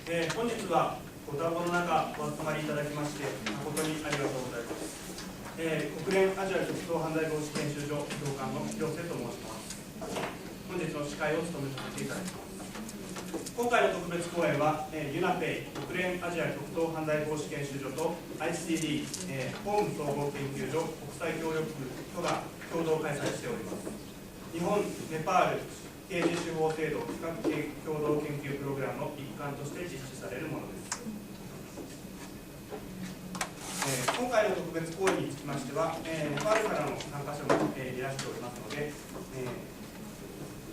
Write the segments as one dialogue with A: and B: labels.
A: 本日はご多忙の中お集まりいただきまして誠にありがとうございます。国連アジア極東犯罪防止研修所教官の広瀬と申します。本日の司会を務めさせていただきます。今回の特別講演は、UNAPEI 国連アジア極東犯罪防止研修所と ICD、法務総合研究所国際協力部とが共同開催しております。日本、ネパール刑事司法制度比較的共同研究プログラムの一環として実施されるものです。今回の特別講演につきましては、ネパールからの参加者も、いらしておりますので、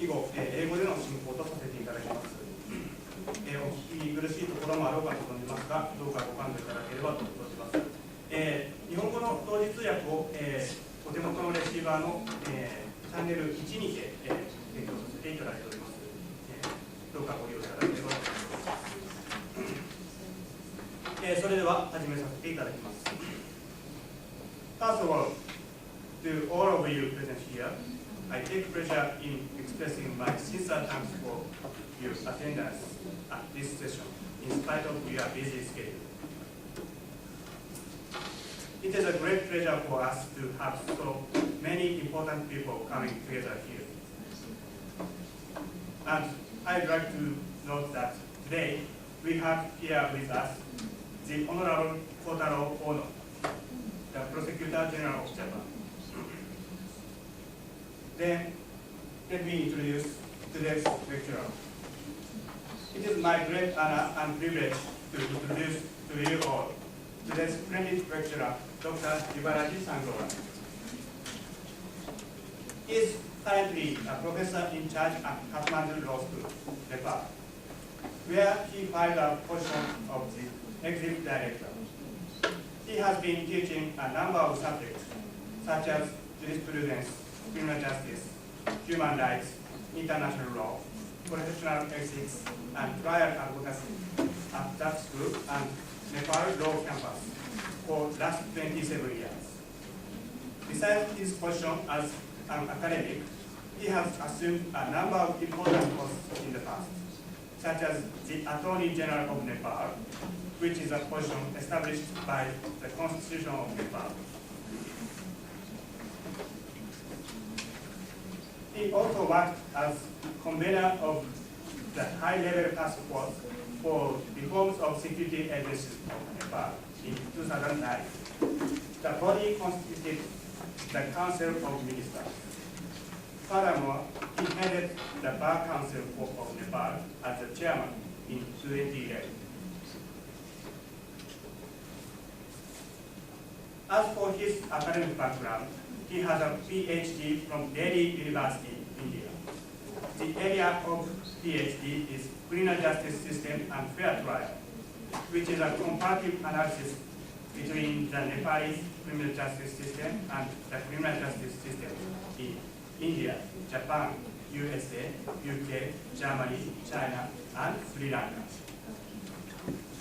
A: 以後、英語での進行とさせていただきます。お聞き苦しいところもあろうかと存じますが、どうかご勘弁いただければと存じます。日本語の同時通訳を、お手元のレシーバーの、チャンネル1にて、提供させていただいております。どうかご利用いただければと思います。それでは始めさせていただきます。First of all, to all of you present here, I take pleasure in expressing my sincere thanks for your attendance at this session, in spite of your busy schedule. It is a great pleasure for us to have so many important people coming together here. And I'd like to note that today we have here with us the Honorable Kotaro Ono, the Prosecutor General of Japan. Then, let me introduce today's lecturer. It is my great honor and privilege to introduce to you all today's splendid lecturer, Dr. Yubaraj Sangroula. He is currently a professor in charge at Kathmandu Law School, Nepal, where he filed a position of the executive director. He has been teaching a number of subjects, such as jurisprudence, criminal justice, human rights, international law, professional ethics, and trial advocacy at that school and Nepal Law Campus for the last 27 years. Besides his position as an academic, he has assumed a number of important posts in the past, such as the Attorney General of Nepal, which is a position established by the Constitution of Nepal. He also worked as convener of the high-level task force for reforms of security agencies of Nepal in 2009. The body constituted the Council of Ministers. Furthermore, he headed the Bar Council of Nepal as the chairman in 2011. As for his academic background, he has a PhD from Delhi University, India. The area of PhD is criminal justice system and fair trial, which is a comparative analysis between the Nepalese criminal justice system and the criminal justice system in India, Japan, USA, UK, Germany, China, and Sri Lanka.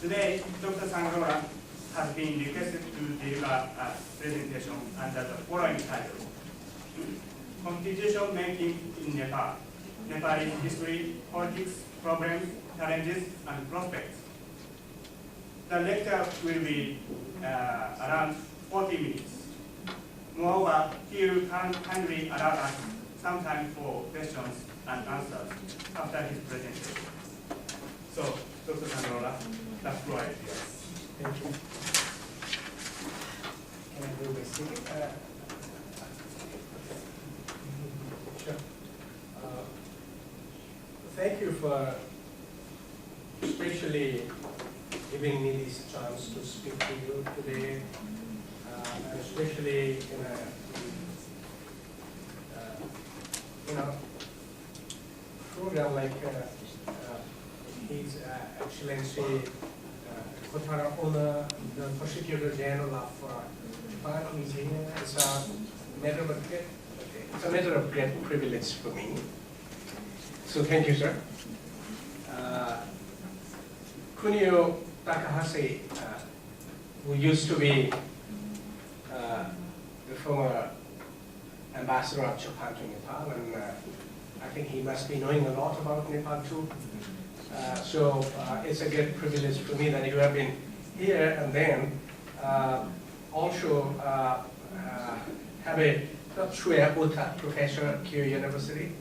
A: Today, Dr. Sangroula has been requested to deliver a presentation under the following title: Constitution Making in Nepal, Nepalese History, Politics, Problems, Challenges, and Prospects. The lecture will be around 40 minutes. Moreover, he will kindly allow us some time for questions and answers after his presentation. So, Dr. Sangroula, the floor is yours.
B: Thank you. Can I do my speaking? Sure. Thank you for especially giving me this chance to speak to you today, and especially in a program like His Excellency Kotaro Ono, the Prosecutor General of Japan, is here. It's a matter of great privilege for me. So thank you, sir. Kunio Takahashi, who used to be the former ambassador of Japan to Nepal, and I think he must be knowing a lot about Nepal too. It's a great privilege for me that you have been here, and then also have a professor at Kew University.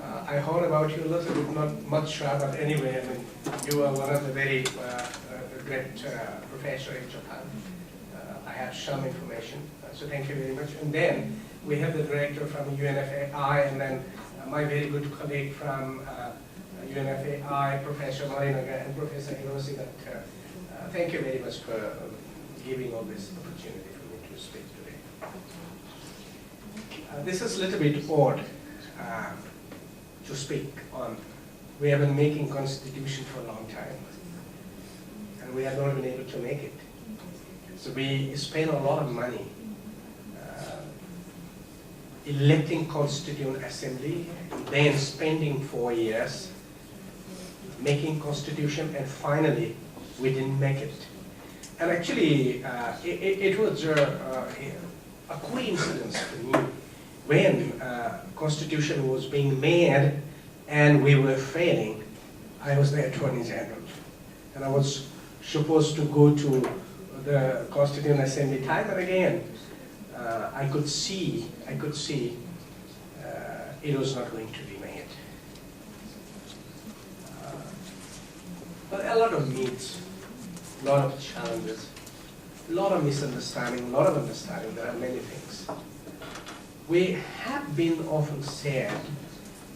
B: I heard about you a little bit, not much, but anyway, I mean, you are one of the very great professor in Japan. I have some information, so thank you very much. And then we have the director from UNFAI, and then my very good colleague from UNFAI, Professor Marinaga and Professor Hiroshi. Thank you very much for giving all this opportunity for me to speak today. This is a little bit odd to speak on. We have been making constitution for a long time, and we have not been able to make it. So we spend a lot of money electing Constituent Assembly, then spending 4 years making Constitution, and finally we didn't make it. And actually, it was a coincidence for me when Constitution was being made and we were failing. I was the Attorney General, and I was supposed to go to the Constituent Assembly time and again. I could see it was not going to be made. But a lot of needs, a lot of challenges, a lot of misunderstanding, a lot of understanding. There are many things. We have been often said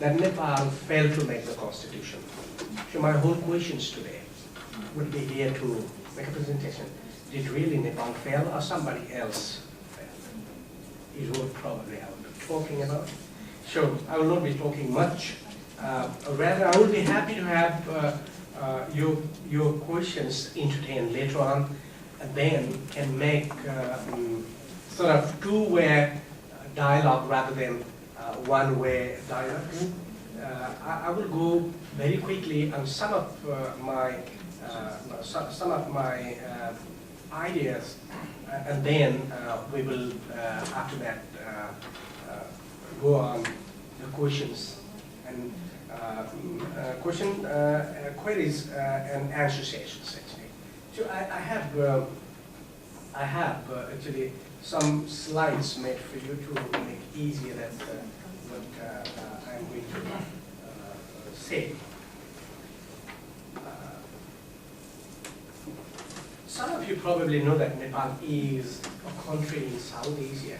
B: that Nepal failed to make the constitution. So my whole questions today would be here to make a presentation. Did really Nepal fail, or somebody else failed? Is what probably I will be talking about. So I will not be talking much. Rather, I will be happy to have your questions entertained later on, and then can make sort of two-way dialogue rather than one-way dialogue. I will go very quickly on some of my ideas, and then we will after that go on the questions and queries and answer sessions actually. So I have actually some slides made for you to make easier that what I'm going to say. Some of you probably know that Nepal is a country in South Asia,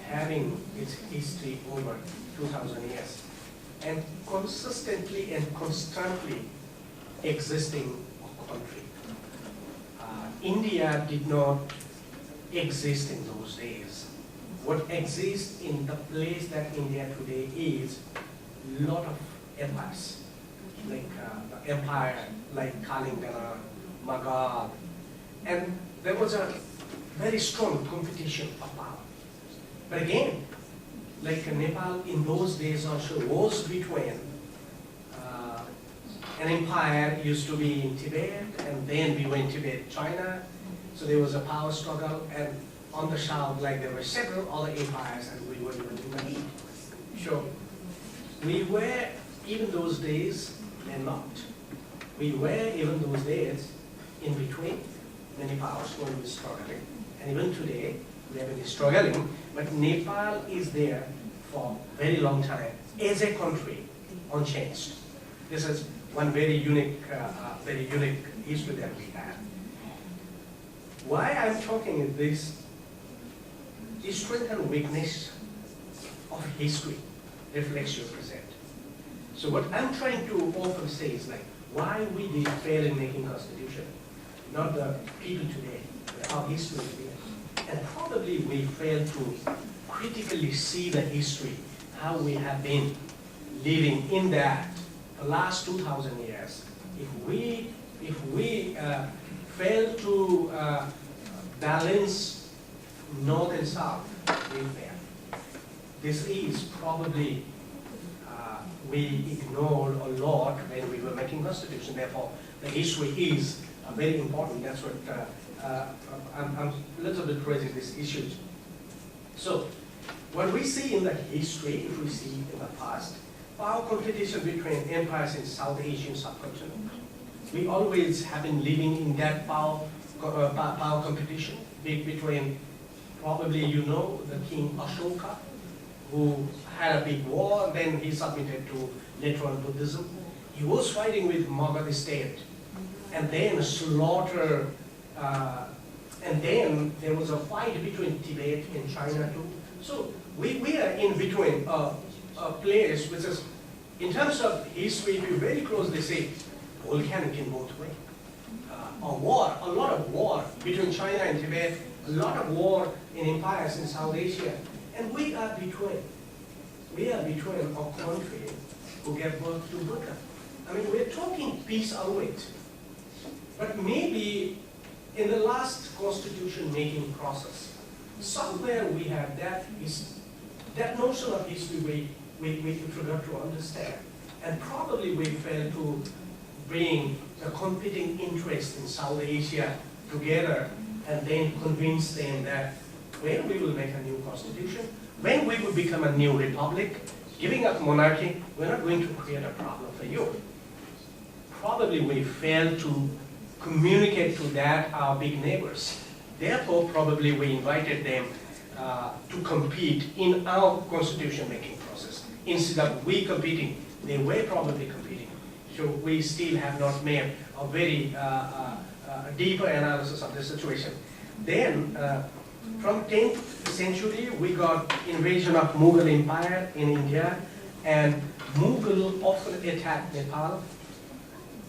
B: having its history over 2,000 years, and consistently and constantly existing country. India did not exist in those days. What exists in the place that India today is a lot of empires, like the empire like Kalingana, Mughal, and there was a very strong competition of power. But again, like Nepal in those days also was between an empire used to be in Tibet, and then we went Tibet, China, so there was a power struggle, and on the south, like there were several other empires, and we were even in the middle. So we were, even those days, and not. We were, even those days, in between many powers when we were struggling. And even today, we have been struggling, but Nepal is there for a very long time as a country, unchanged. This is one very unique history that we have. Why I'm talking this strength and weakness of history reflects your present. So what I'm trying to often say is like, why we did fail in making constitution, not the people today, our history today. And probably we fail to critically see the history, how we have been living in that the last 2,000 years. If we fail to balance north and south, we fail. This is probably we ignored a lot when we were making constitution. Therefore, the history is very important. That's what I'm a little bit raising these issues. So, what we see in the history, if we see in the past, power competition between empires in South Asian subcontinent. We always have been living in that power competition between, probably you know, the King Ashoka, who had a big war, and then he submitted to later on Buddhism. He was fighting with Mughal state, and then slaughter, and then there was a fight between Tibet and China too. So we are in between a place which is, in terms of history, if you very closely see, volcanic in both ways. A lot of war between China and Tibet, a lot of war in empires in South Asia, and we are between a country who gave birth to Buddha. I mean, we're talking peace always, but maybe in the last constitution making process, somewhere we have that notion of history we forgot to understand, and probably we failed to bring the competing interests in South Asia together and then convince them that when we will make a new constitution, when we will become a new republic, giving up monarchy, we're not going to create a problem for you. Probably we failed to communicate to that our big neighbors. Therefore, probably we invited them to compete in our constitution making process. Instead of we competing, they were probably competing. So we still have not made a very deeper analysis of the situation. Then, from 10th century, we got invasion of Mughal Empire in India, and Mughal often attacked Nepal.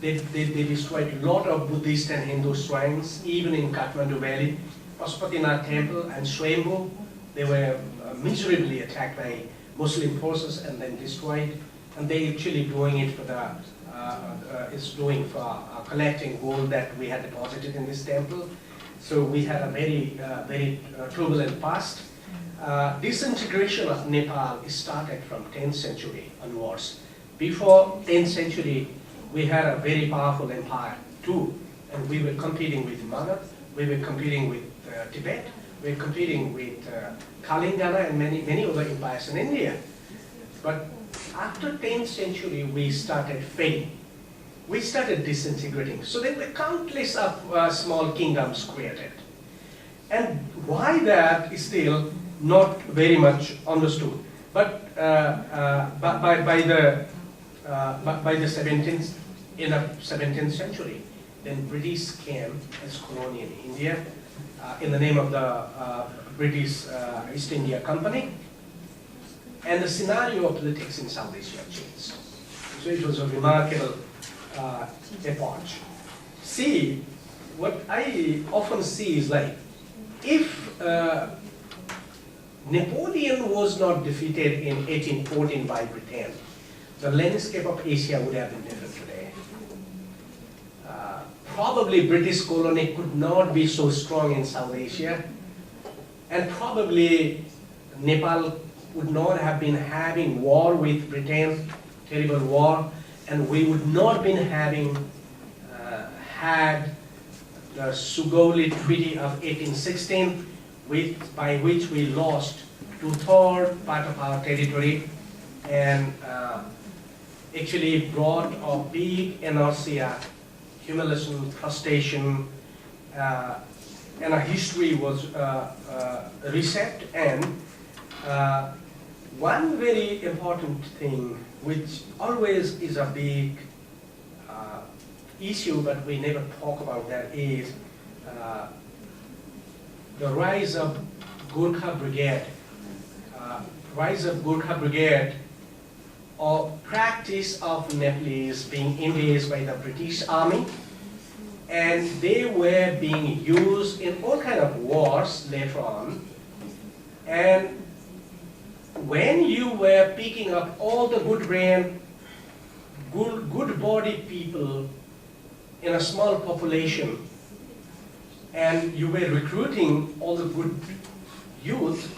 B: They destroyed a lot of Buddhist and Hindu shrines, even in Kathmandu Valley. Pashupatinath Temple and Swayambhu, they were miserably attacked by Muslim forces and then destroyed. And they actually doing it for collecting gold that we had deposited in this temple. So we had a very turbulent past. Disintegration of Nepal started from 10th century onwards. Before 10th century, we had a very powerful empire too, and we were competing with Mughal, we were competing with Tibet, we were competing with Kalingana and many other empires in India. But after 10th century, we started fading. We started disintegrating. So there were countless of small kingdoms created. And why that is still not very much understood. But by the 17th century, then British came as colony in India in the name of the British East India Company. And the scenario of politics in South Asia changed. So it was a remarkable epoch. See, what I often see is like, if Napoleon was not defeated in 1814 by Britain, the landscape of Asia would have been different today. Probably British colony could not be so strong in South Asia, and probably Nepal would not have been having war with Britain, terrible war, and we would not been having had the Sangroula Treaty of 1816, by which we lost 2/3 part of our territory, and actually brought a big inertia, humiliation, frustration, and our history was reset. And one very important thing, which always is a big issue, but we never talk about that, is the rise of Gurkha Brigade. Or practice of Nepalese being engaged by the British Army, and they were being used in all kind of wars later on. And when you were picking up all the good brain, good body people in a small population, and you were recruiting all the good youth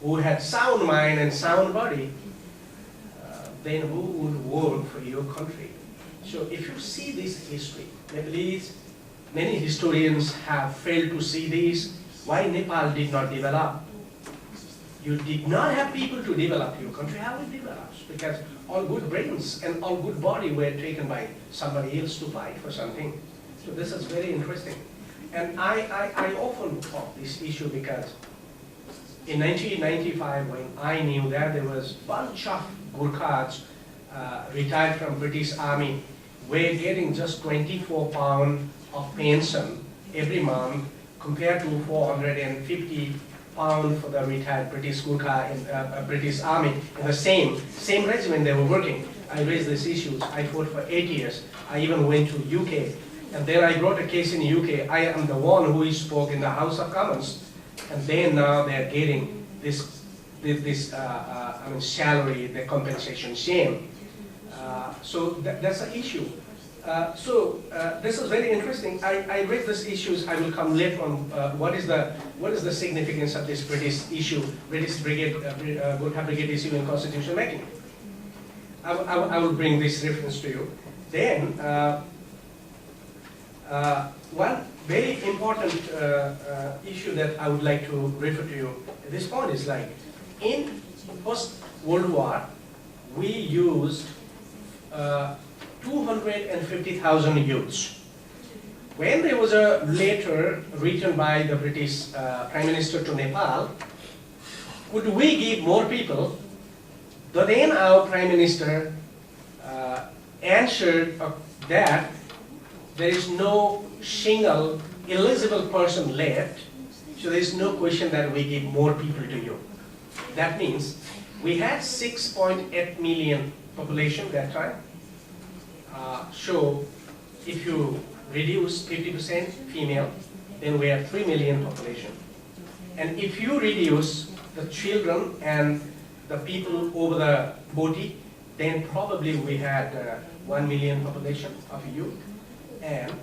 B: who had sound mind and sound body, then who would work for your country? So if you see this history, Nepalese, many historians have failed to see this, why Nepal did not develop. you did not have people to develop your country, how it develops? Because all good brains and all good body were taken by somebody else to fight for something. So this is very interesting. And I often talk this issue because in 1995, when I knew that there was a bunch of Gurkhas retired from British Army, were getting just 24 pounds of pension every month compared to 450 pounds for the retired British Gurkha in British Army in the same regiment they were working. I raised these issues. I fought for 8 years. I even went to UK. And then I brought a case in the UK. I am the one who spoke in the House of Commons. And then now they're getting this salary, the compensation shame. So that's the issue. This is very interesting. I read these issues. I will come later on. What is the significance of this British issue, British Brigade, Gurkha Brigade issue in constitution making? I will bring this reference to you. Then one very important issue that I would like to refer to you at this point is like in post-World War, we used 250,000 youths. When there was a letter written by the British Prime Minister to Nepal, could we give more people? Then our Prime Minister answered that there is no single eligible person left, so there is no question that we give more people to you. That means we had 6.8 million population that time. So if you reduce 50% female, then we have 3 million population. And if you reduce the children and the people over the 40, then probably we had 1 million population of youth. And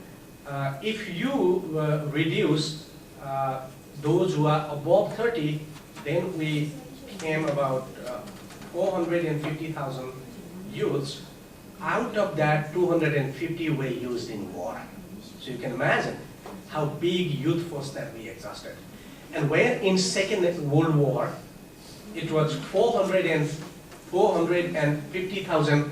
B: if you reduce those who are above 30, then we became about 450,000 youths. Out of that, 250 were used in war. So you can imagine how big youth force that we exhausted. And when in Second World War, it was 450,000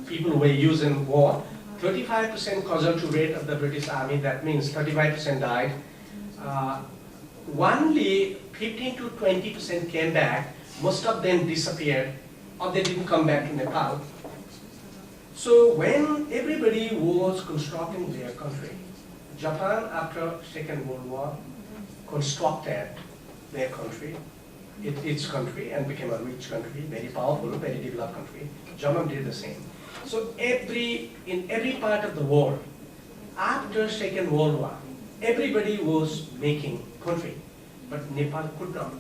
B: people were used in war. 35% casualty rate of the British Army, that means 35% died. Only 15 to 20% came back. Most of them disappeared, or they didn't come back to Nepal. So when everybody was constructing their country, Japan after Second World War constructed their country, its country, and became a rich country, very powerful, very developed country. Germany did the same. So in every part of the world, after Second World War, everybody was making country, but Nepal could not.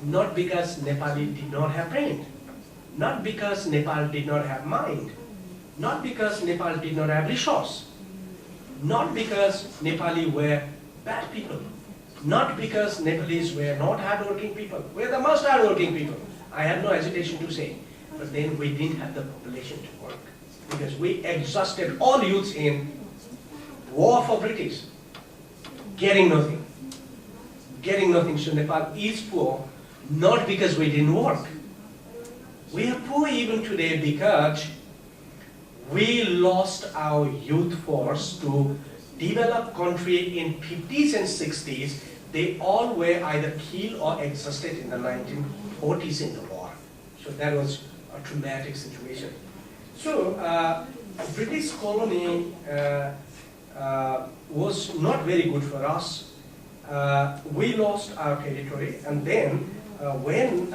B: Not because Nepali did not have brain, not because Nepal did not have mind, not because Nepal did not have resource, not because Nepali were bad people, not because Nepalese were not hardworking people. We're the most hardworking people. I have no hesitation to say. But then we didn't have the population to work because we exhausted all youths in war for British, getting nothing. So Nepal is poor, not because we didn't work. We are poor even today because we lost our youth force to develop country in 50s and 60s. They all were either killed or exhausted in the 1940s in the war. So that was a traumatic situation. So British colony was not very good for us. We lost our territory, and then when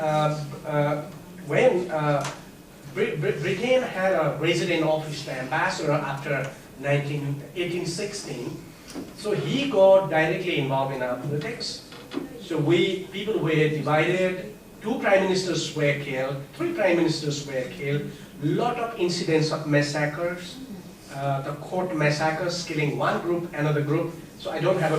B: Britain had a resident office, the ambassador after 1816, so he got directly involved in our politics. So people were divided. 2 prime ministers were killed, 3 prime ministers were killed, lot of incidents of massacres, the court massacres, killing one group, another group. So I don't have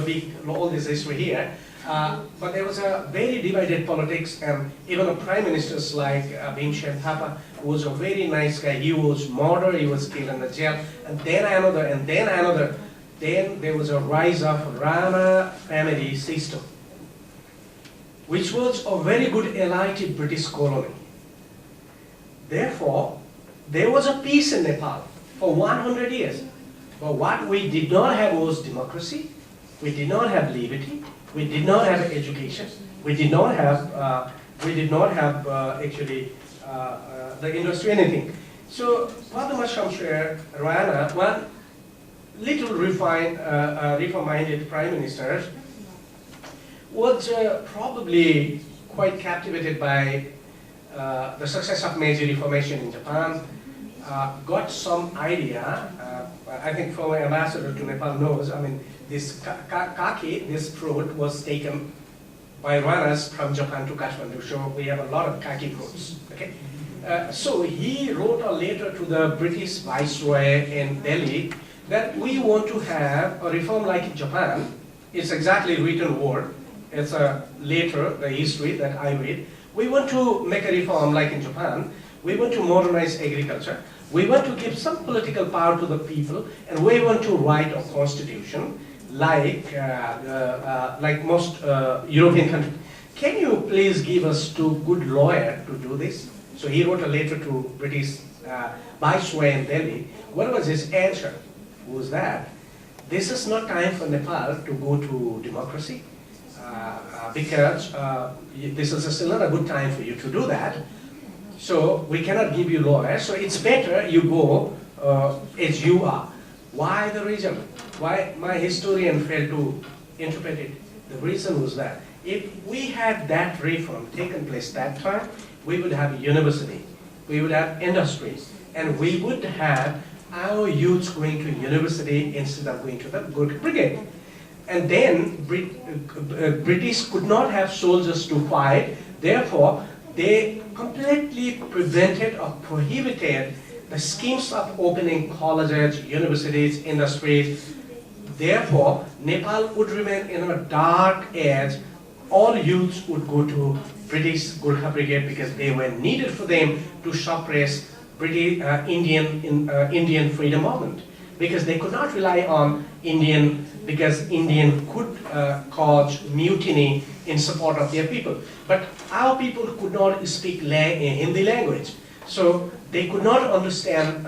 B: all this history here, but there was a very divided politics, and even the prime ministers like Bhimsen Thapa was a very nice guy. He was murdered, he was killed in the jail, and then another, and then another. Then there was a rise of Rama family system. which was a very good ally to British colony. Therefore, there was a peace in Nepal for 100 years. But what we did not have was democracy, we did not have liberty, we did not have education, we did not have actually the industry, anything. So, Padma Shamsher Rana, one little reform-minded prime minister, was probably quite captivated by the success of Meiji Reformation in Japan, got some idea, I think former ambassador to Nepal knows, I mean, this kaki, this fruit was taken by runners from Japan to Kathmandu, so we have a lot of kaki fruits, okay? So he wrote a letter to the British Viceroy in Delhi that we want to have a reform like in Japan. It's exactly written word. It's a letter, the history that I read. We want to make a reform like in Japan. We want to modernize agriculture. We want to give some political power to the people, and we want to write a constitution like most European countries. Can you please give us two good lawyers to do this? So he wrote a letter to British Viceroy in Delhi. What was his answer? Was that this is not time for Nepal to go to democracy because this is still not a good time for you to do that. So we cannot give you lawyers. So it's better you go as you are. Why the reason? Why my historian failed to interpret it? The reason was that if we had that reform taken place that time, we would have a university, we would have industries, and we would have our youths going to university instead of going to the Gurkha Brigade. And then British could not have soldiers to fight, therefore they completely prevented or prohibited the schemes of opening colleges, universities, industries. Therefore, Nepal would remain in a dark age. All youths would go to British Gurkha Brigade because they were needed for them to suppress British Indian freedom movement, because they could not rely on Indian, because Indian could cause mutiny in support of their people. But our people could not speak Hindi language, so they could not understand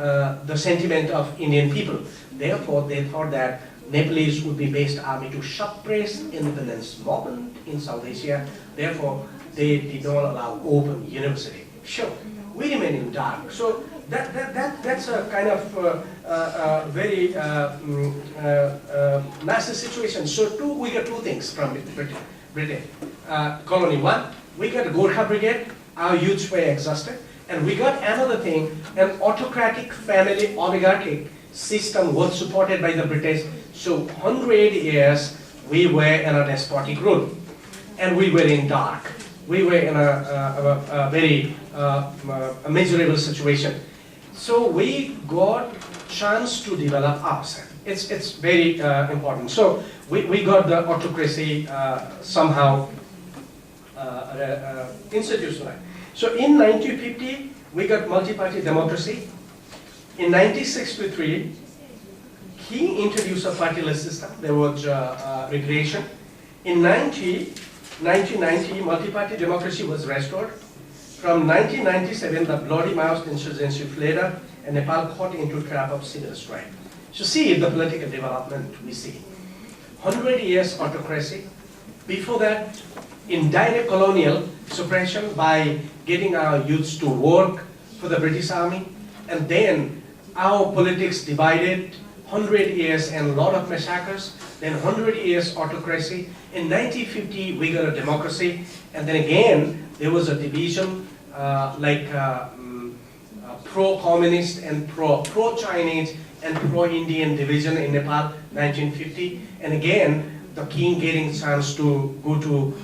B: the sentiment of Indian people. Therefore, they thought that Nepalese would be based army to suppress independence movement in South Asia. Therefore, they did not allow open university. Sure, we remain in dark. So that's a kind of very massive situation. So we got two things from Britain colony. One, we got Gurkha Brigade, our youths were exhausted, and we got another thing, an autocratic family oligarchic system was supported by the British. So 100 years we were in a despotic rule, and we were in dark. We were in a very miserable situation. So we got chance to develop ourselves. It's very important. So we got the autocracy somehow institutionalized. So in 1950, we got multi-party democracy. In 1963, he introduced a partyless system. There was regression. In 1990, multi-party democracy was restored. From 1997, the bloody Maoist insurgency flared up, and Nepal caught into trap of civil strife. So see the political development we see. 100 years autocracy. Before that, indirect colonial suppression by getting our youths to work for the British Army, and then our politics divided, 100 years and a lot of massacres, then 100 years autocracy. In 1950, we got a democracy, and then again, there was a division pro-communist and pro-Chinese and pro-Indian division in Nepal, 1950. And again, the king getting chance to go to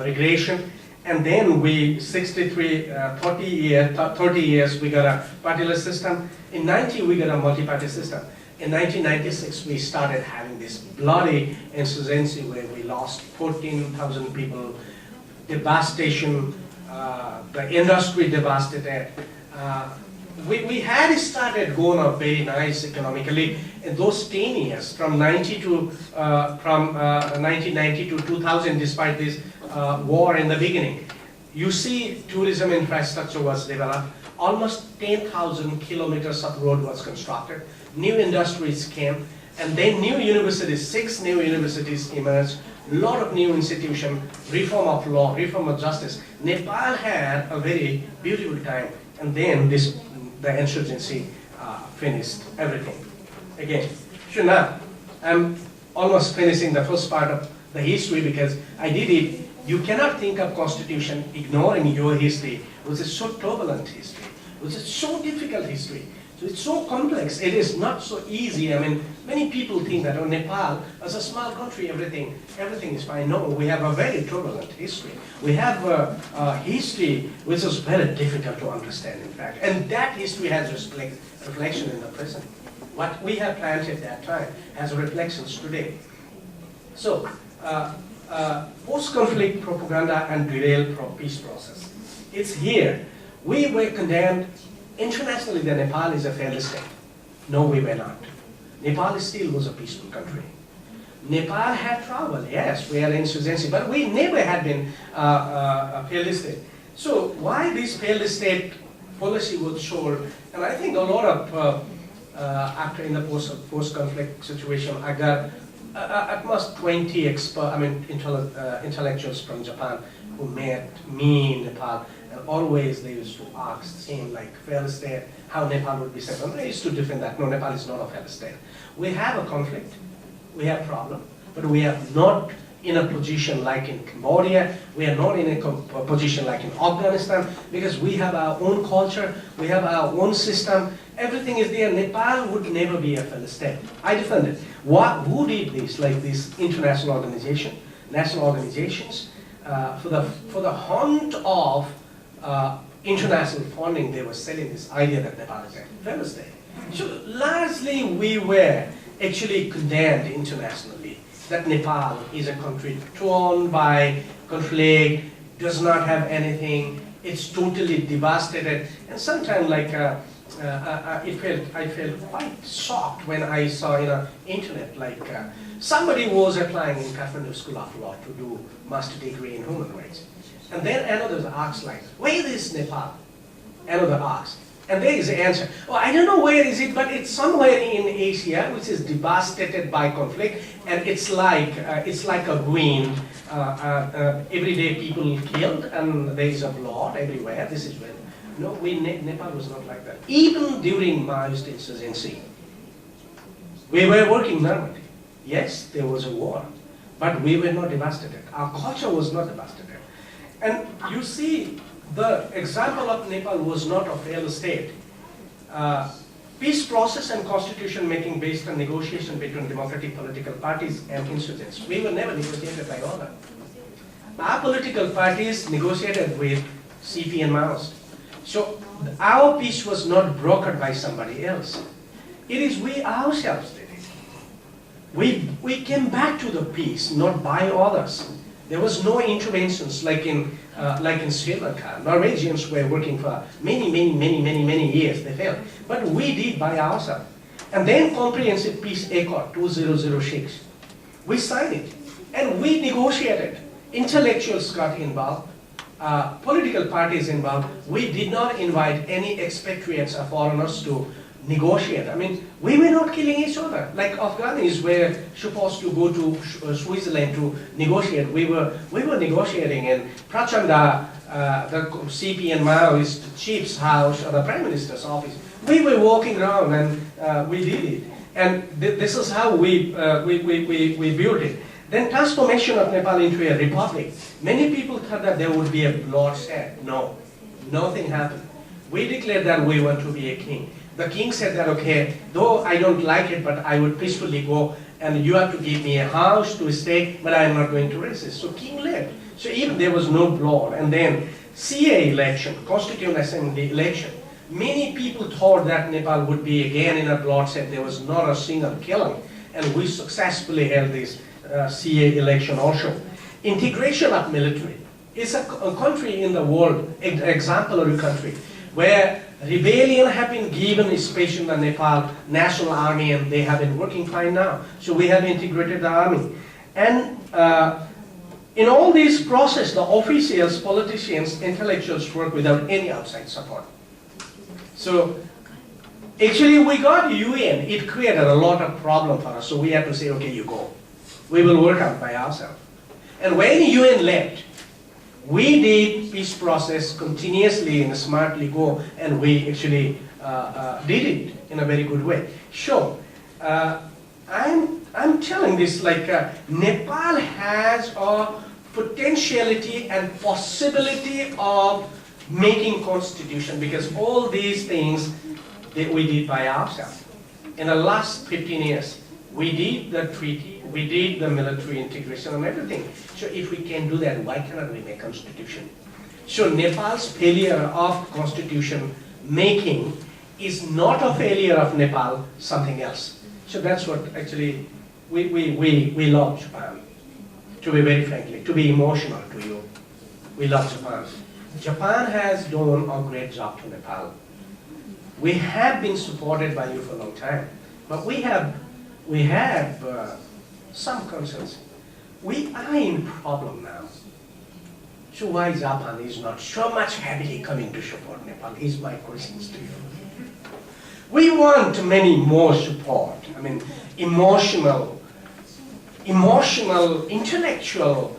B: regression. And then 30 years, we got a partyless system. In 90, we got a multi-party system. In 1996, we started having this bloody insurgency where we lost 14,000 people, devastation, the industry devastated. We had started going up very nice economically in those 10 years, from 1990 to 2000, despite this war in the beginning. You see tourism infrastructure was developed, almost 10,000 kilometers of road was constructed, new industries came, and then new universities, 6 new universities emerged, lot of new institutions, reform of law, reform of justice. Nepal had a very beautiful time, and then the insurgency finished everything. Again, so now, I'm almost finishing the first part of the history because I did it. You cannot think of constitution ignoring your history, which is so turbulent history, which is so difficult history. So it's so complex, it is not so easy. I mean, many people think that, oh, Nepal, as a small country, everything is fine. No, we have a very turbulent history. We have a history which is very difficult to understand, in fact. And that history has reflection in the present. What we have planted that time has reflections today. So, post-conflict propaganda and derailed peace process. It's here. We were condemned internationally that Nepal is a failed state. No, we were not. Nepal still was a peaceful country. Nepal had trouble, yes, we had insurgency, but we never had been a failed state. So why this failed state policy was shown, and I think a lot of, after in the post-conflict situation, I got at most 20 intellectuals from Japan who met me in Nepal, and always they used to ask, same like failed state, how Nepal would be set. And they used to defend that. No, Nepal is not a failed state. We have a conflict, we have problem, but we are not in a position like in Cambodia, we are not in a position like in Afghanistan, because we have our own culture, we have our own system, everything is there. Nepal would never be a failed state. I defend it. Who did this, like this international organization, national organizations, for the hunt of international funding, they were selling this idea that Nepal is a failed state. So largely we were actually condemned internationally that Nepal is a country torn by conflict, does not have anything, it's totally devastated, and sometimes like I felt quite shocked when I saw internet like somebody was applying in Kathmandu School of Law to do master degree in human rights. And then another asks like, where is Nepal? Another asks. And there is the answer. Oh, I don't know where is it, but it's somewhere in Asia which is devastated by conflict, and it's like a ruin. Every day people killed, and there is a blood everywhere. This is where. No, Nepal was not like that. Even during Maoist insurgency, we were working normally. Yes, there was a war, but we were not devastated. Our culture was not devastated. And you see, the example of Nepal was not a failed state. Peace process and constitution making based on negotiation between democratic political parties and insurgents. We were never negotiated by order. Our political parties negotiated with CP and Maoist. So our peace was not brokered by somebody else. It is we ourselves did it. We came back to the peace, not by others. There was no interventions like in Sri Lanka. Norwegians were working for many years. They failed. But we did by ourselves. And then Comprehensive Peace Accord 2006. We signed it. And we negotiated. Intellectuals got involved. Political parties involved. We did not invite any expatriates or foreigners to negotiate. I mean, we were not killing each other. Like Afghans were supposed to go to Switzerland to negotiate. We were negotiating in Prachanda, the CP and Maoist chief's house, or the Prime Minister's office. We were walking around and we did it. And this is how we built it. Then transformation of Nepal into a republic. Many people thought that there would be a bloodshed. No, nothing happened. We declared that we want to be a king. The king said that, okay, though I don't like it, but I would peacefully go, and you have to give me a house to stay, but I'm not going to resist. So king left. So even there was no blood. And then CA election, Constituent Assembly election. Many people thought that Nepal would be again in a bloodshed. There was not a single killing. And we successfully held this CA election also. Integration of military. It's a country in the world, an exemplary country, where rebellion have been given space in the Nepal National Army, and they have been working fine now. So we have integrated the army. And In all these processes, the officials, politicians, intellectuals work without any outside support. So actually we got UN, it created a lot of problem for us, so we had to say, okay, you go. We will work out by ourselves. And when UN left, we did peace process continuously and smartly go, and we actually did it in a very good way. Sure, I'm telling this like Nepal has a potentiality and possibility of making constitution, because all these things that we did by ourselves. In the last 15 years, we did the treaty, we did the military integration and everything. So if we can do that, why cannot we make constitution? So Nepal's failure of constitution making is not a failure of Nepal, something else. So that's what actually we love Japan. To be very frankly, to be emotional to you, we love Japan. Japan has done a great job to Nepal. We have been supported by you for a long time, but we have some concerns. We are in problem now. So why Japan is not so much heavily coming to support Nepal is my questions to you. We want many more support. I mean, emotional, intellectual,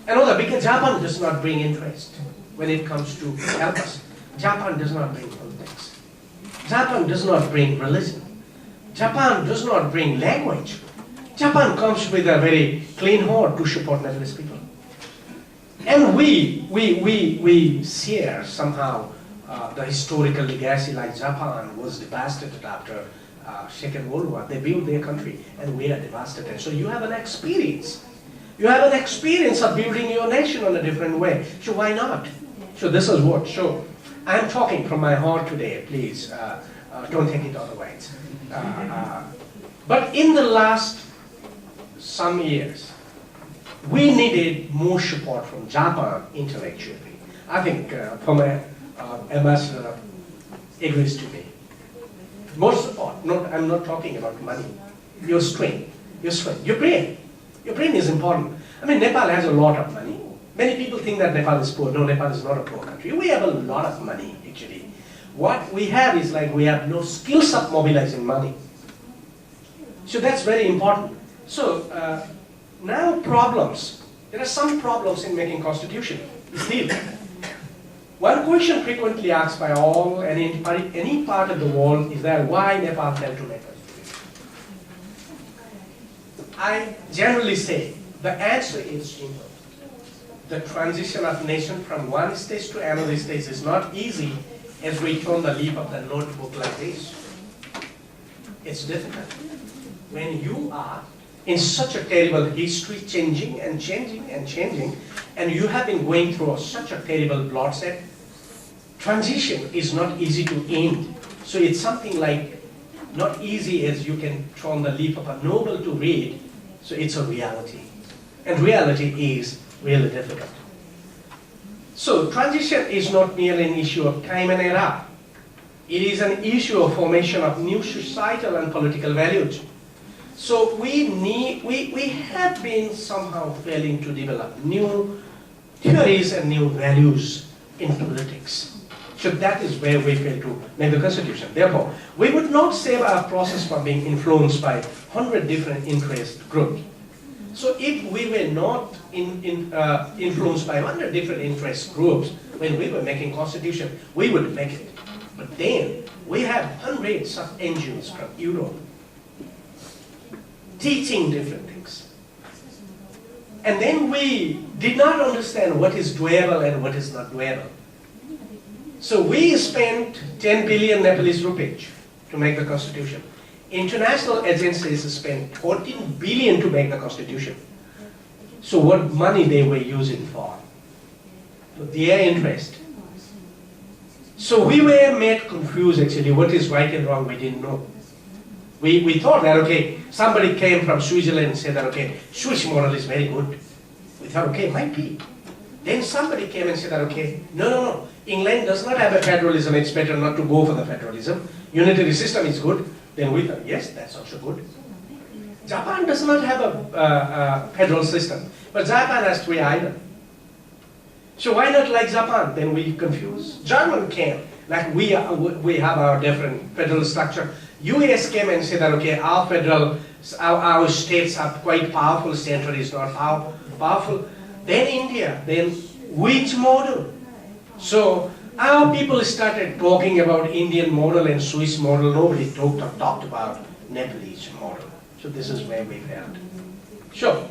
B: and all that, because Japan does not bring interest when it comes to help us. Japan does not bring politics. Japan does not bring religion. Japan does not bring language. Japan comes with a very clean heart to support Nepalese people. And we share somehow the historical legacy, like Japan was devastated after Second World War. They built their country and we are devastated. So you have an experience. You have an experience of building your nation in a different way. So why not? So this is what. So I'm talking from my heart today, please. Don't take it otherwise. But in the last some years, we needed more support from Japan intellectually. I think former ambassador agrees to me. More support. I'm not talking about money. Your strength, your brain. Your brain is important. I mean, Nepal has a lot of money. Many people think that Nepal is poor. No, Nepal is not a poor country. We have a lot of money, actually. What we have is like we have no skills of mobilizing money. So that's very important. So now problems. There are some problems in making constitution. Still, one question frequently asked by all and any part of the world is that why Nepal failed to make constitution? I generally say the answer is simple. The transition of nation from one stage to another stage is not easy as we turn the leaf of the notebook like this. It's difficult. When you are in such a terrible history, changing and changing and changing, and you have been going through such a terrible bloodshed, transition is not easy to end. So it's something like not easy as you can turn the leaf of a novel to read. So it's a reality. And reality is really difficult. So transition is not merely an issue of time and era. It is an issue of formation of new societal and political values. So we have been somehow failing to develop new theories and new values in politics. So that is where we fail to make the constitution. Therefore, we would not save our process from being influenced by 100 different interest groups. So if we were not influenced by 100 different interest groups when we were making constitution, we would make it. But then we have hundreds of NGOs from Europe teaching different things. And then we did not understand what is doable and what is not doable. So we spent 10 billion Nepalese rupees to make the constitution. International agencies spent 14 billion to make the constitution. So what money they were using for? So their interest. So we were made confused actually, what is right and wrong, we didn't know. We thought that, okay, somebody came from Switzerland and said that, okay, Swiss model is very good. We thought, okay, might be. Then somebody came and said that, okay, no, England does not have a federalism, it's better not to go for the federalism. Unitary system is good. Then we thought, yes, that's also good. Japan does not have a federal system. But Japan has 3 islands. So why not like Japan? Then we confuse. German came, like we have our different federal structure. US came and said that, okay, our states have quite powerful, center is not powerful. Then India, then which model? So our people started talking about Indian model and Swiss model. Nobody talked about Nepalese model. So this is where we failed. Sure.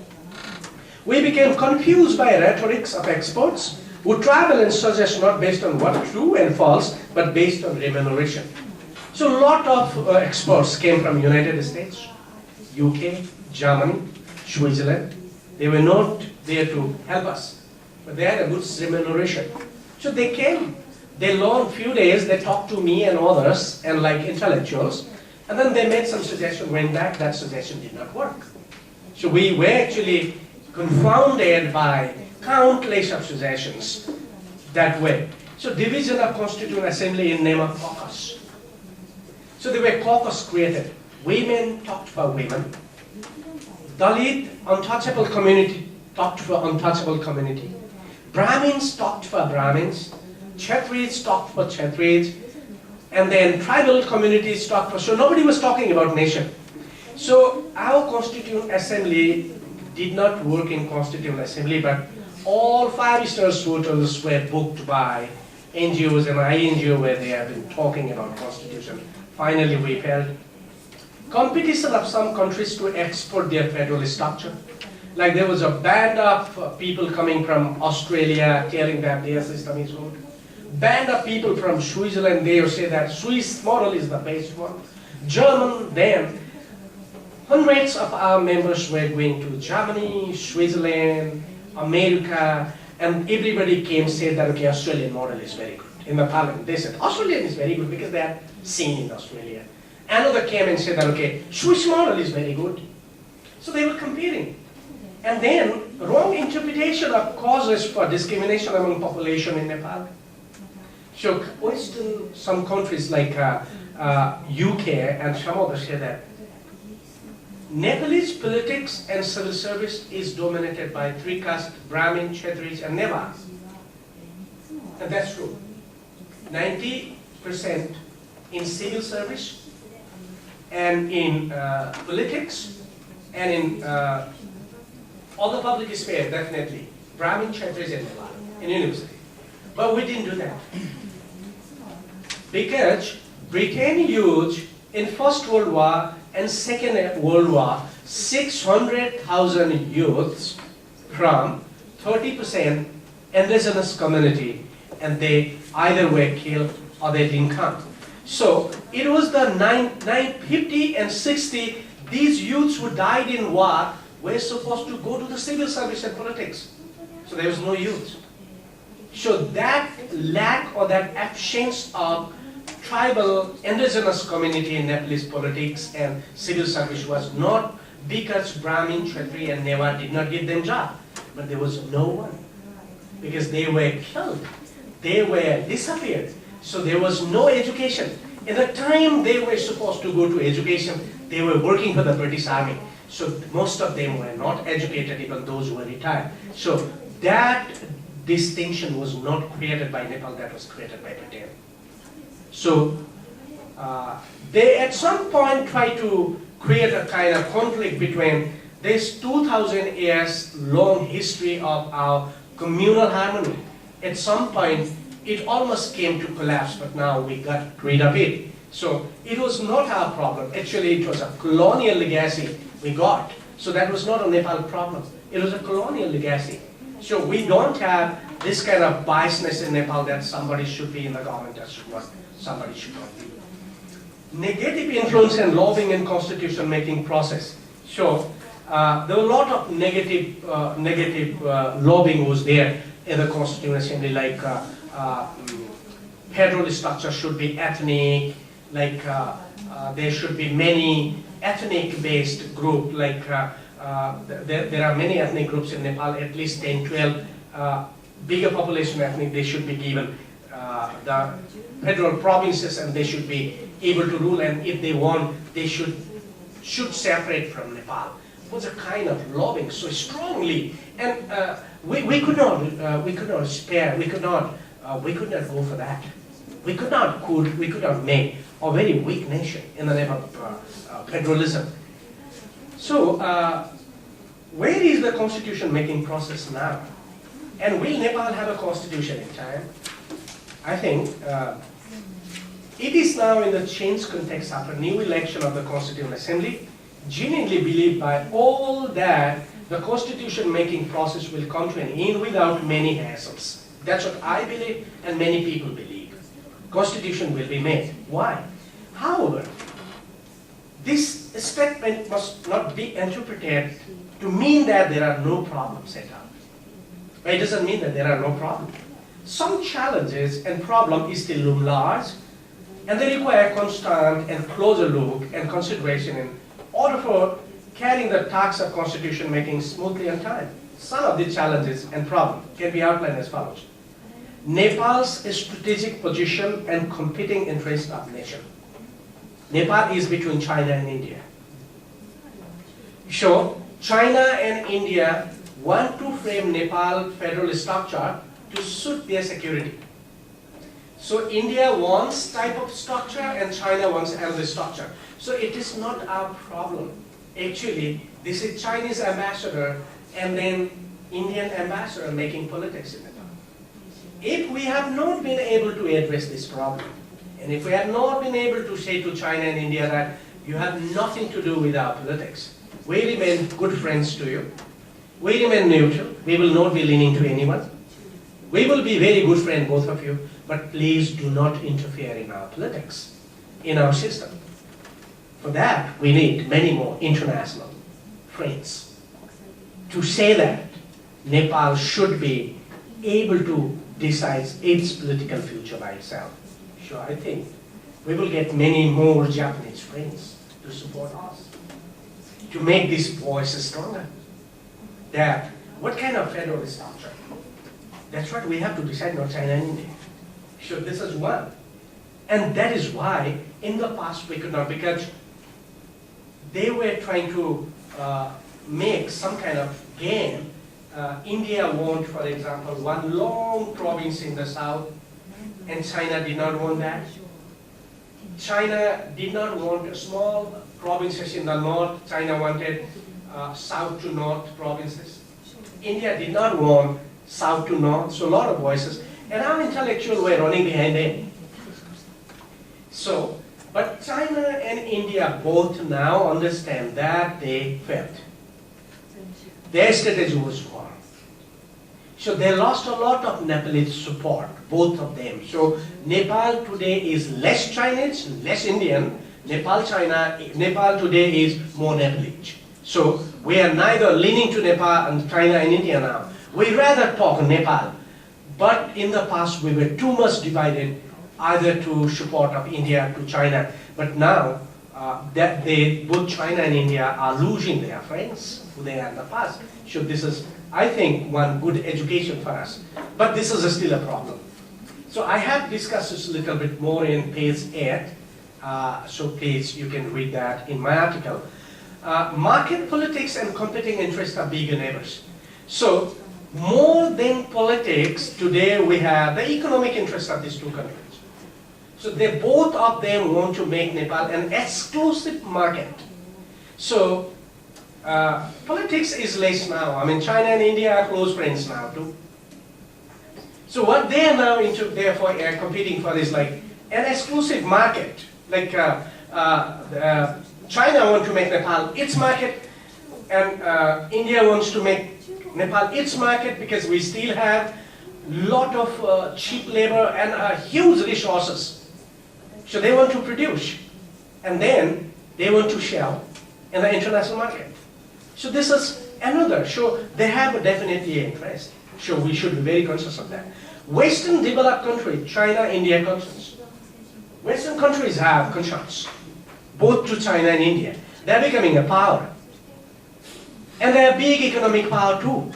B: We became confused by rhetorics of experts who travel and suggest not based on what true and false, but based on remuneration. So a lot of experts came from United States, UK, Germany, Switzerland. They were not there to help us, but they had a good remuneration. So they came, they learned few days, they talked to me and others, and like intellectuals, and then they made some suggestion, went back, that suggestion did not work. So we were actually confounded by countless of suggestions that way. So division of Constituent Assembly in name of caucus. So there were caucus created. Women talked for women. Dalit, untouchable community, talked for untouchable community. Brahmins talked for Brahmins. Kshatriyas talked for Kshatriyas. And then tribal communities talked for, so nobody was talking about nation. So our Constituent Assembly did not work in Constituent Assembly, but all 5-star voters were booked by NGOs and INGO where they have been talking about Constitution. Finally, we failed. Competition of some countries to export their federal structure. Like there was a band of people coming from Australia telling that their system is good. Band of people from Switzerland, they say that Swiss model is the best one. German, then. Hundreds of our members were going to Germany, Switzerland, America, and everybody came and said that, okay, Australian model is very good. In the parliament, they said, Australian is very good because they are seen in Australia. Another came and said that, okay, Swiss model is very good. So they were comparing. And then, wrong interpretation of causes for discrimination among population in Nepal. So, Western, some countries like UK and some others say that Nepalese politics and civil service is dominated by 3 castes, Brahmin, Kshatriyas, and Nevas. And that's true. 90% in civil service, and in politics, and in all the public sphere, definitely. Brahmin, Kshatriyas, and Nevas in university. But we didn't do that. Because Britain used in First World War and Second World War 600,000 youths from 30% indigenous community, and they either were killed or they didn't come. So it was the 50 and 60, these youths who died in war were supposed to go to the civil service and politics. So there was no youth. So that lack or that absence of tribal indigenous community in Nepalese politics and civil service was not because Brahmin, Kshatriya, and Neva did not give them job, but there was no one. Because they were killed, they were disappeared, so there was no education. In the time they were supposed to go to education, they were working for the British Army. So most of them were not educated, even those who were retired. So that distinction was not created by Nepal, that was created by Britain. So they at some point tried to create a kind of conflict between this 2,000 years long history of our communal harmony. At some point, it almost came to collapse, but now we got rid of it. So it was not our problem. Actually, it was a colonial legacy we got. So that was not a Nepal problem. It was a colonial legacy. So we don't have this kind of biasness in Nepal that somebody should be in the government or somebody should not be. Negative influence and lobbying in constitution making process. So there were a lot of negative lobbying was there in the Constituent Assembly, like federal structure should be ethnic, like there should be many ethnic-based group, like there are many ethnic groups in Nepal, at least 10, 12 bigger population ethnic, they should be given the federal provinces and they should be able to rule, and if they want, they should separate from Nepal. was a kind of lobbying so strongly, and we could not spare, we could not go for that. We could not make a very weak nation in the name of federalism. So, where is the constitution making process now? And will Nepal have a constitution in time? I think it is now in the changed context after new election of the Constituent Assembly, genuinely believed by all that the constitution making process will come to an end without many hassles. That's what I believe and many people believe. Constitution will be made. Why? However, this statement must not be interpreted to mean that there are no problems at all. It doesn't mean that there are no problems. Some challenges and problems still loom large, and they require constant and closer look and consideration in order for carrying the task of constitution making smoothly on time. Some of the challenges and problems can be outlined as follows. Nepal's strategic position and competing interests of nation. Nepal is between China and India. So, China and India want to frame Nepal federal structure to suit their security. So India wants type of structure and China wants another structure. So it is not our problem. Actually, this is Chinese ambassador and then Indian ambassador making politics in it. If we have not been able to address this problem, and if we have not been able to say to China and India that you have nothing to do with our politics, we remain good friends to you, we remain neutral, we will not be leaning to anyone, we will be very good friends, both of you, but please do not interfere in our politics, in our system. For that, we need many more international friends to say that Nepal should be able to decide its political future by itself. So I think we will get many more Japanese friends to support us, to make this voice stronger. That what kind of federal structure? That's what we have to decide, not China and India. So this is one. And that is why in the past we could not, because they were trying to make some kind of game. India want, for example, one long province in the south, and China did not want that. China did not want small provinces in the north. China wanted south to north provinces. India did not want south to north, so a lot of voices. And our intellectuals were running behind them. So, but China and India both now understand that they failed. Their strategy was wrong. So they lost a lot of Nepalese support, both of them. So Nepal today is less Chinese, less Indian. Nepal today is more Nepalese. So we are neither leaning to Nepal and China and India now. We rather talk Nepal. But in the past we were too much divided either to support of India to China. But now that both China and India are losing their friends who they are in the past. So this is, I think, one good education for us. But this is still a problem. So I have discussed this a little bit more in page 8. So please, you can read that in my article. Market politics and competing interests are bigger neighbors. So more than politics, today we have the economic interests of these two countries. So they both of them want to make Nepal an exclusive market. So politics is less now. I mean, China and India are close friends now too. So what they are now into, therefore, are competing for is like an exclusive market. Like China wants to make Nepal its market, and India wants to make Nepal its market because we still have lot of cheap labor and huge resources. So they want to produce, and then they want to sell in the international market. So this is another. So they have definitely interest. So we should be very conscious of that. Western developed countries, China, India concerns. Western countries have concerns, both to China and India. They're becoming a power. And they have big economic power too.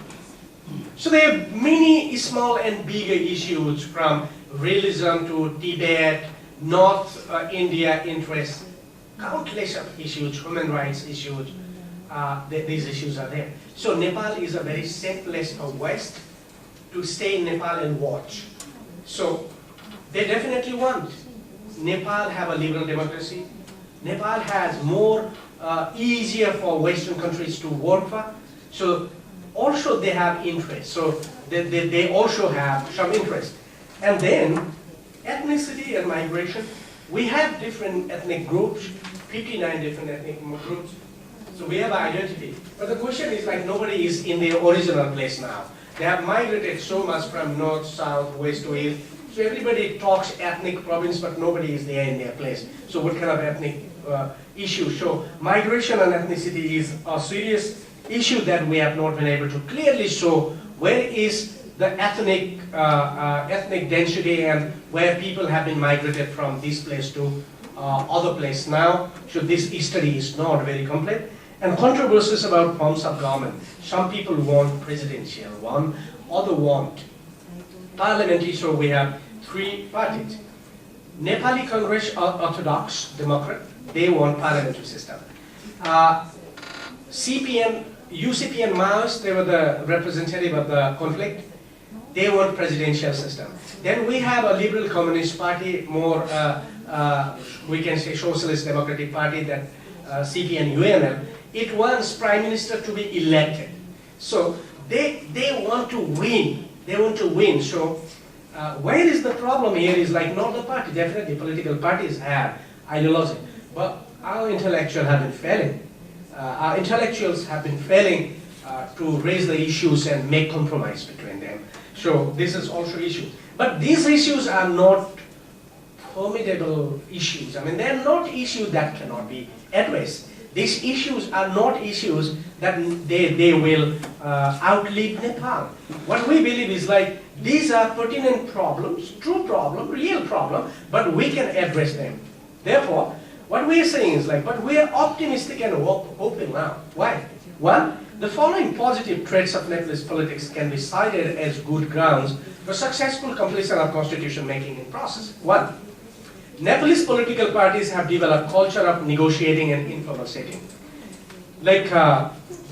B: So they have many small and bigger issues, from religion to Tibet, North India interests, countless of issues, human rights issues, these issues are there. So Nepal is a very safe place for West to stay in Nepal and watch. So they definitely want Nepal have a liberal democracy. Nepal has more easier for Western countries to work for. So also they have interest. So they also have some interest. And then ethnicity and migration. We have different ethnic groups, 59 different ethnic groups. So we have identity. But the question is like nobody is in their original place now. They have migrated so much from north, south, west to east. So everybody talks ethnic province, but nobody is there in their place. So what kind of ethnic issue? So migration and ethnicity is a serious issue that we have not been able to clearly show where is the ethnic density and where people have been migrated from this place to other place now. So this study is not very complete. And controversies about forms of government. Some people want presidential one, other want parliamentary. So we have three parties. Nepali Congress Orthodox Democrat, they want parliamentary system. CPN, UCP and Maoist, they were the representative of the conflict. They want presidential system. Then we have a liberal communist party, more we can say socialist democratic party, that CPN UNL. It wants prime minister to be elected. So they want to win. They want to win. So where is the problem here is like not the party. Definitely political parties have ideology. But our intellectuals have been failing. Our intellectuals have been failing to raise the issues and make compromise between them. So this is also issue. But these issues are not formidable issues. I mean, they're not issues that cannot be addressed. These issues are not issues that they will outlive Nepal. What we believe is like, these are pertinent problems, true problem, real problem, but we can address them. Therefore, what we are saying is like, but we are optimistic and hoping now. Why? One, the following positive traits of Nepalese politics can be cited as good grounds for successful completion of constitution making in process. One, Nepalese political parties have developed culture of negotiating in informal setting. Like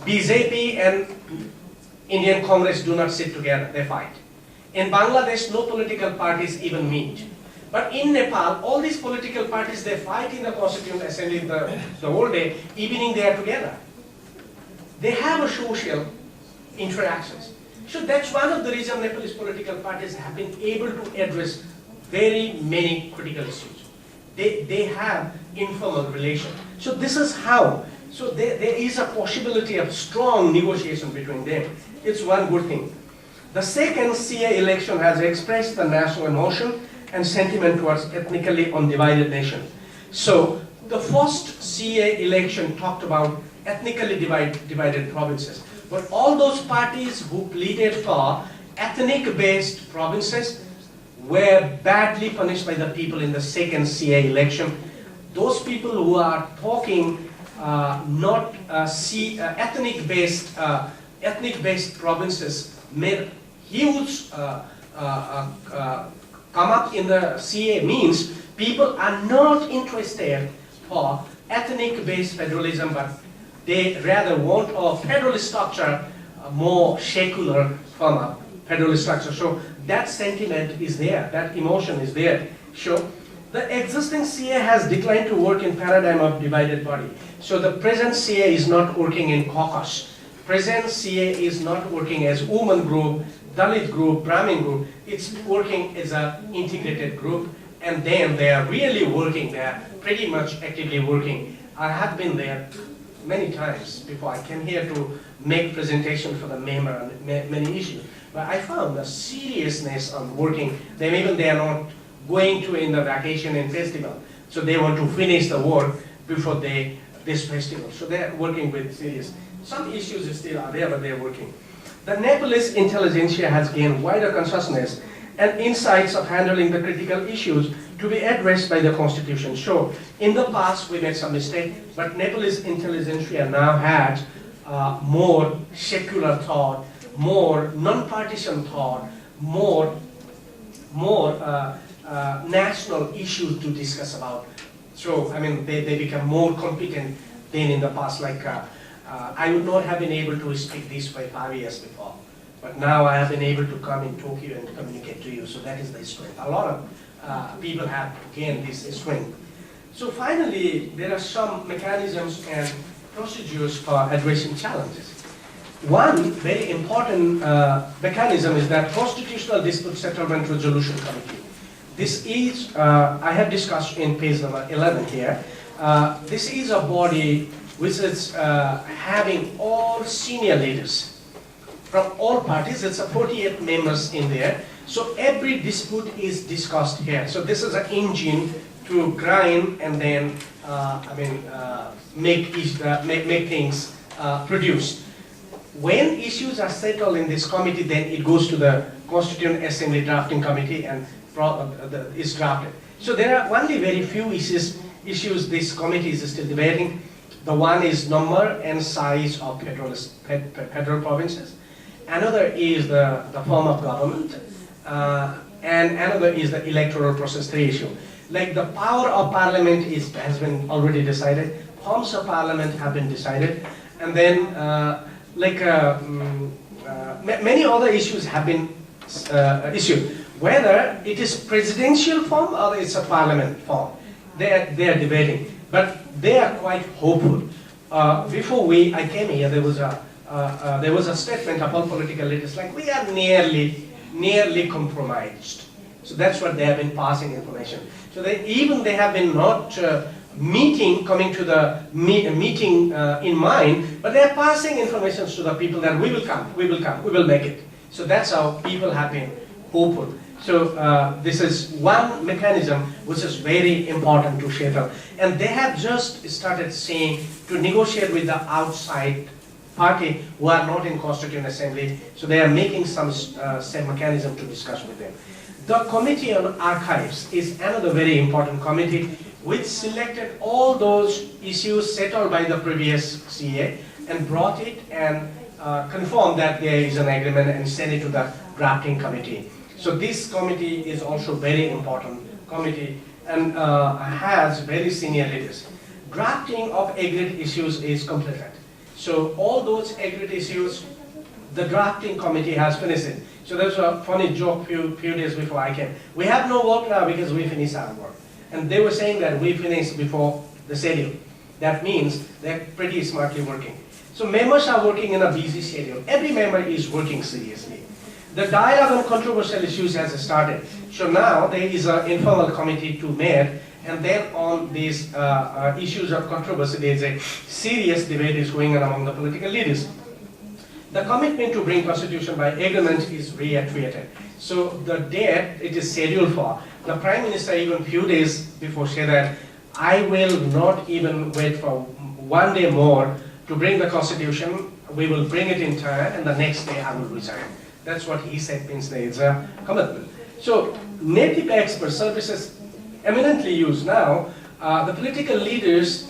B: BJP and Indian Congress do not sit together, they fight. In Bangladesh, no political parties even meet. But in Nepal, all these political parties, they fight in the Constituent Assembly the whole day, evening they are together. They have a social interactions. So that's one of the reasons Nepalese political parties have been able to address very many critical issues. They have informal relation. So this is how. So there is a possibility of strong negotiation between them. It's one good thing. The second CA election has expressed the national emotion and sentiment towards ethnically undivided nation. So the first CA election talked about ethnically divided provinces. But all those parties who pleaded for ethnic-based provinces were badly punished by the people in the second CA election. Those people who are talking not ethnic-based provinces made huge come up in the CA means people are not interested for ethnic-based federalism, but they rather want a federalist structure, a more secular form of federalist structure. So that sentiment is there, that emotion is there. So the existing CA has declined to work in paradigm of divided body. So the present CA is not working in caucus. Present CA is not working as woman group, Dalit group, Brahmin group. It's working as an integrated group, and then they are really working. They are pretty much actively working. I have been there many times before. I came here to make presentation for the member on many issues. But I found the seriousness on working. They are not going to in the vacation and festival. So they want to finish the work before this festival. So they are working with serious. Some issues still are there, but they are working. The Nepalese intelligentsia has gained wider consciousness and insights of handling the critical issues to be addressed by the Constitution. So, in the past we made some mistake, but Nepalese intelligentsia now has more secular thought, more non-partisan thought, more national issues to discuss about. So, I mean, they become more competent than in the past. Like I would not have been able to speak this for 5 years before. But now I have been able to come in Tokyo and communicate to you. So that is the strength. A lot of people have gained this strength. So finally, there are some mechanisms and procedures for addressing challenges. One very important mechanism is that Constitutional Dispute Settlement Resolution Committee. This is, I have discussed in page number 11 here. This is a body which is having all senior leaders from all parties. It's a 48 members in there. So every dispute is discussed here. So this is an engine to grind and then, make things produced. When issues are settled in this committee, then it goes to the Constituent Assembly Drafting Committee and is drafted. So there are only very few issues this committee is still debating. The one is number and size of federal provinces. Another is the form of government. And another is the electoral process 3 issue. Like the power of parliament has been already decided. Forms of parliament have been decided. And then many other issues have been issued. Whether it is presidential form or it's a parliament form, they are debating. But they are quite hopeful. Before I came here, there was a statement of all political leaders like we are nearly compromised. So that's what they have been passing information. So they have been not coming to the meeting in mind, but they are passing information to the people that we will make it. So that's how people have been hopeful. So this is one mechanism which is very important to settle. And they have just started saying to negotiate with the outside party who are not in Constituent Assembly. So they are making some mechanism to discuss with them. The Committee on Archives is another very important committee which selected all those issues settled by the previous CA and brought it and confirmed that there is an agreement and sent it to the drafting committee. So this committee is also very important committee and has very senior leaders. Drafting of agreed issues is completed. So all those agreed issues, the drafting committee has finished it. So there's a funny joke few days before I came. We have no work now because we finished our work. And they were saying that we finished before the schedule. That means they're pretty smartly working. So members are working in a busy schedule. Every member is working seriously. The dialogue on controversial issues has started. So now there is an informal committee to meet, and then on these issues of controversy, there is a serious debate is going on among the political leaders. The commitment to bring constitution by agreement is reiterated. So the date it is scheduled for, the Prime Minister even few days before said that I will not even wait for 1 day more to bring the constitution. We will bring it in time, and the next day I will resign. That's what he said, means there is a commitment. So native expert services eminently used now. The political leaders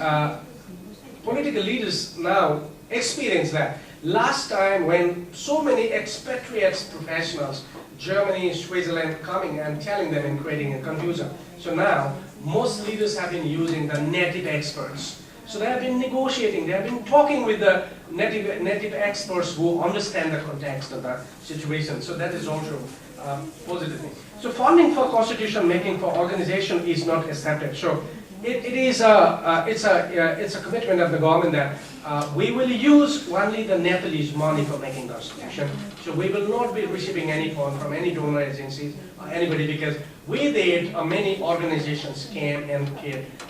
B: now experience that. Last time when so many expatriates professionals, Germany, Switzerland, coming and telling them and creating a confusion. So now most leaders have been using the native experts. So they have been negotiating, they have been talking with the native experts who understand the context of the situation. So that is also positive thing. So funding for constitution making for organization is not accepted. So it's a commitment of the government that we will use only the Nepalese money for making the constitution. So we will not be receiving any fund from any donor agencies or anybody, because with it many organizations came and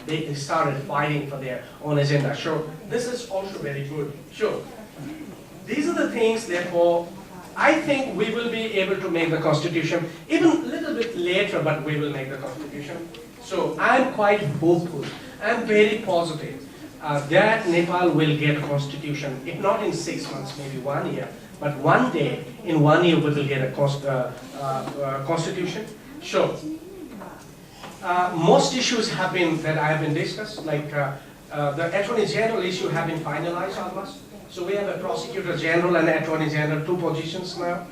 B: they started fighting for their own agenda. So this is also very good. So these are the things, therefore, I think we will be able to make the constitution even a little bit later, but we will make the constitution. So I'm quite hopeful. I'm very positive that Nepal will get a constitution, if not in 6 months, maybe 1 year, but one day, in 1 year, we will get a constitution. Sure. Most issues have been, that I have been discussed, like the Attorney General issue have been finalized almost. So we have a Prosecutor General and Attorney General, 2 positions now.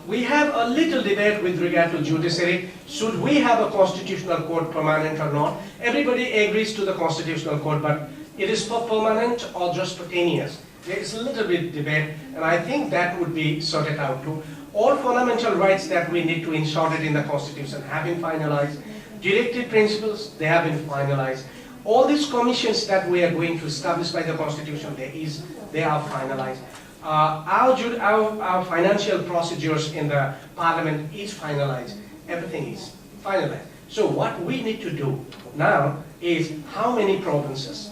B: We have a little debate with regard to judiciary. Should we have a constitutional court permanent or not? Everybody agrees to the constitutional court, but it is for permanent or just for 10 years. There is a little bit debate, and I think that would be sorted out too. All fundamental rights that we need to insert it in the Constitution have been finalized. Directive principles, they have been finalized. All these commissions that we are going to establish by the Constitution, they are finalized. Our financial procedures in the Parliament is finalized. Everything is finalized. So what we need to do now is how many provinces,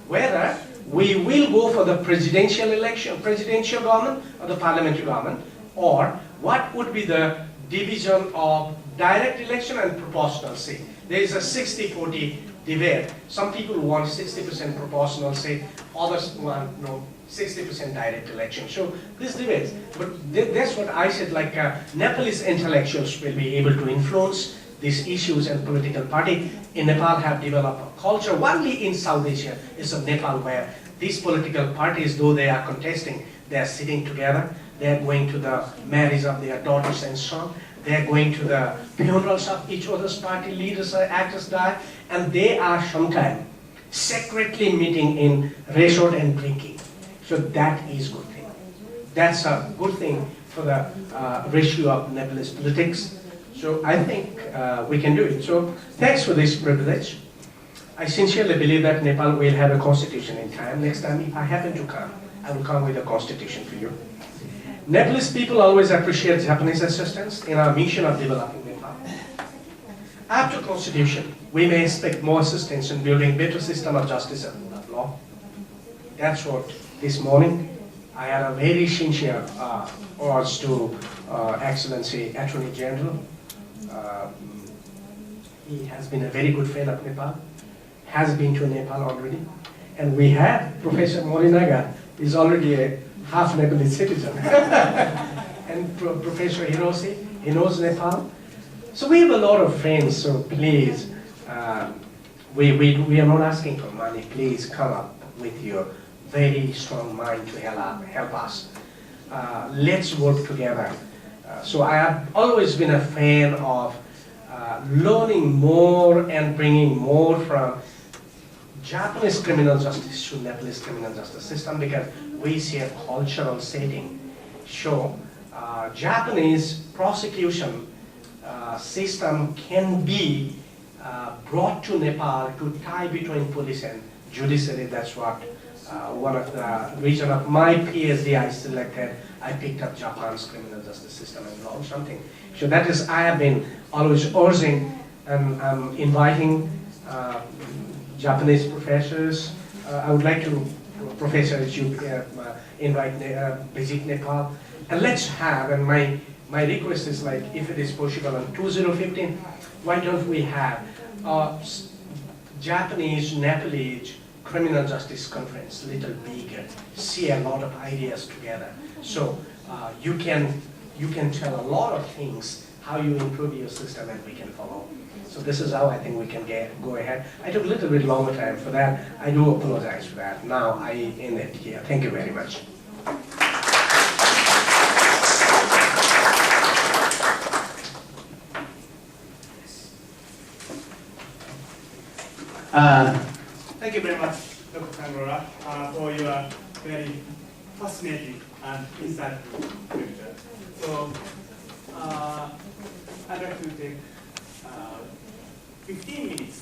B: whether we will go for the presidential election, presidential government or the parliamentary government, or what would be the division of direct election and proportional seat. There is a 60-40 debate. Some people want 60% proportional seat, others want 60% direct election. So this debate, but that's what I said, like Nepalese intellectuals will be able to influence these issues, and political party in Nepal have developed a culture, only in South Asia is of Nepal, where these political parties, though they are contesting, they are sitting together, they are going to the marriage of their daughters and sons, they are going to the funerals of each other's party leaders or actors die, and they are sometimes secretly meeting in resort and drinking. So that is good thing. That's a good thing for the ratio of Nepalese politics. So I think we can do it. So thanks for this privilege. I sincerely believe that Nepal will have a constitution in time. Next time, if I happen to come, I will come with a constitution for you. Nepalese people always appreciate Japanese assistance in our mission of developing Nepal. After constitution, we may expect more assistance in building better system of justice and rule of law. That's what this morning I had a very sincere urge to Excellency Attorney General. He has been a very good friend of Nepal, has been to Nepal already, and we have Professor Morinaga is already a half Nepalese citizen, and Professor Hiroshi, he knows Nepal. So we have a lot of friends, so please, we are not asking for money, please come up with your very strong mind to help us. Let's work together. So I have always been a fan of learning more and bringing more from Japanese criminal justice to Nepalese criminal justice system, because we see a cultural setting. So Japanese prosecution system can be brought to Nepal to tie between police and judiciary. That's what one of the reason of my PhD I selected. I picked up Japan's criminal justice system and learned something. So that is, I have been always urging and inviting Japanese professors. I would like to, professors, you invite, visit Nepal. And let's have, and my request is like, if it is possible in 2015, why don't we have Japanese, Nepalese criminal justice conference, little bigger, see a lot of ideas together. So you can tell a lot of things, how you improve your system, and we can follow. So this is how I think we can go ahead. I took a little bit longer time for that. I do apologize for that. Now I end it here. Thank you very much.
A: Thank you very much, Dr. Sangroula, for your very fascinating and insightful lecture. So I'd like to take 15 minutes.